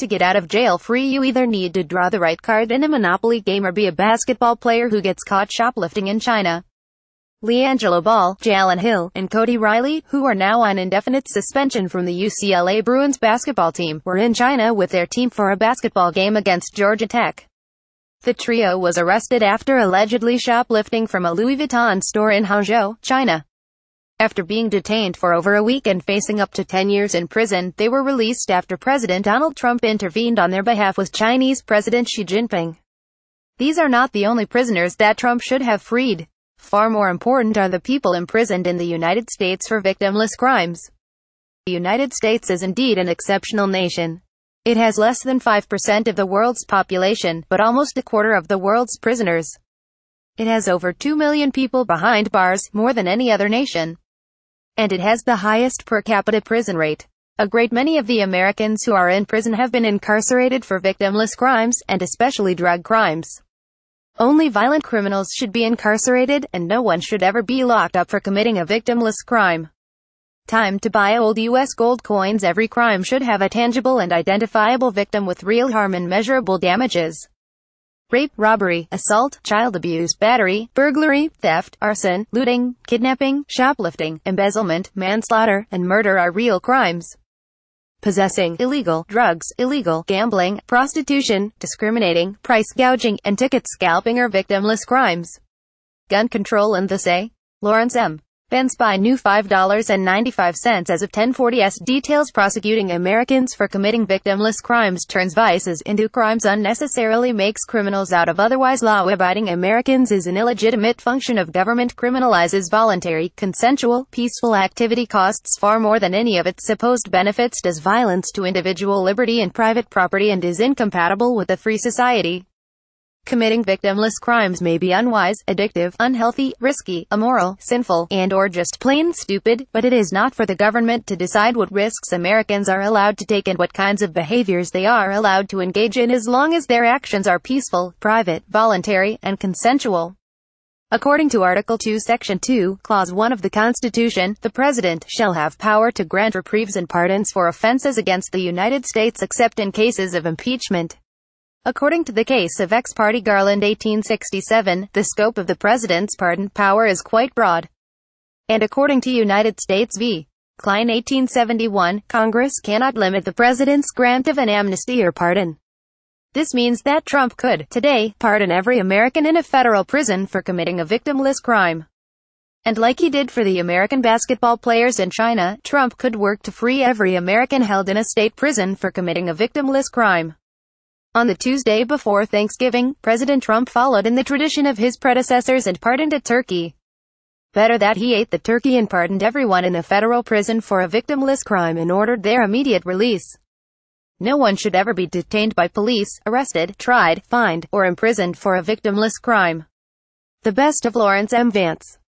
To get out of jail free, you either need to draw the right card in a Monopoly game or be a basketball player who gets caught shoplifting in China. LiAngelo Ball, Jalen Hill, and Cody Riley, who are now on indefinite suspension from the UCLA Bruins basketball team, were in China with their team for a basketball game against Georgia Tech. The trio was arrested after allegedly shoplifting from a Louis Vuitton store in Hangzhou, China. After being detained for over a week and facing up to 10 years in prison, they were released after President Donald Trump intervened on their behalf with Chinese President Xi Jinping. These are not the only prisoners that Trump should have freed. Far more important are the people imprisoned in the United States for victimless crimes. The United States is indeed an exceptional nation. It has less than 5% of the world's population, but almost a quarter of the world's prisoners. It has over 2 million people behind bars, more than any other nation. And it has the highest per capita prison rate. A great many of the Americans who are in prison have been incarcerated for victimless crimes, and especially drug crimes. Only violent criminals should be incarcerated, and no one should ever be locked up for committing a victimless crime. Time to buy old US gold coins. Every crime should have a tangible and identifiable victim with real harm and measurable damages. Rape, robbery, assault, child abuse, battery, burglary, theft, arson, looting, kidnapping, shoplifting, embezzlement, manslaughter, and murder are real crimes. Possessing illegal drugs, illegal gambling, prostitution, discriminating, price gouging, and ticket scalping are victimless crimes. Gun control in the St. Lawrence M. Bans by new $5.95 as of 10/40s details prosecuting Americans for committing victimless crimes turns vices into crimes unnecessarily makes criminals out of otherwise law-abiding Americans is an illegitimate function of government criminalizes voluntary, consensual, peaceful activity costs far more than any of its supposed benefits does violence to individual liberty and private property and is incompatible with a free society. Committing victimless crimes may be unwise, addictive, unhealthy, risky, immoral, sinful, and/or just plain stupid, but it is not for the government to decide what risks Americans are allowed to take and what kinds of behaviors they are allowed to engage in as long as their actions are peaceful, private, voluntary, and consensual. According to Article 2, Section 2, Clause 1 of the Constitution, the President shall have power to grant reprieves and pardons for offenses against the United States except in cases of impeachment. According to the case of ex-party Garland 1867, the scope of the president's pardon power is quite broad. And according to United States v. Klein 1871, Congress cannot limit the president's grant of an amnesty or pardon. This means that Trump could, today, pardon every American in a federal prison for committing a victimless crime. And like he did for the American basketball players in China, Trump could work to free every American held in a state prison for committing a victimless crime. On the Tuesday before Thanksgiving, President Trump followed in the tradition of his predecessors and pardoned a turkey. Better that he ate the turkey and pardoned everyone in a federal prison for a victimless crime and ordered their immediate release. No one should ever be detained by police, arrested, tried, fined, or imprisoned for a victimless crime. The best of Lawrence M. Vance.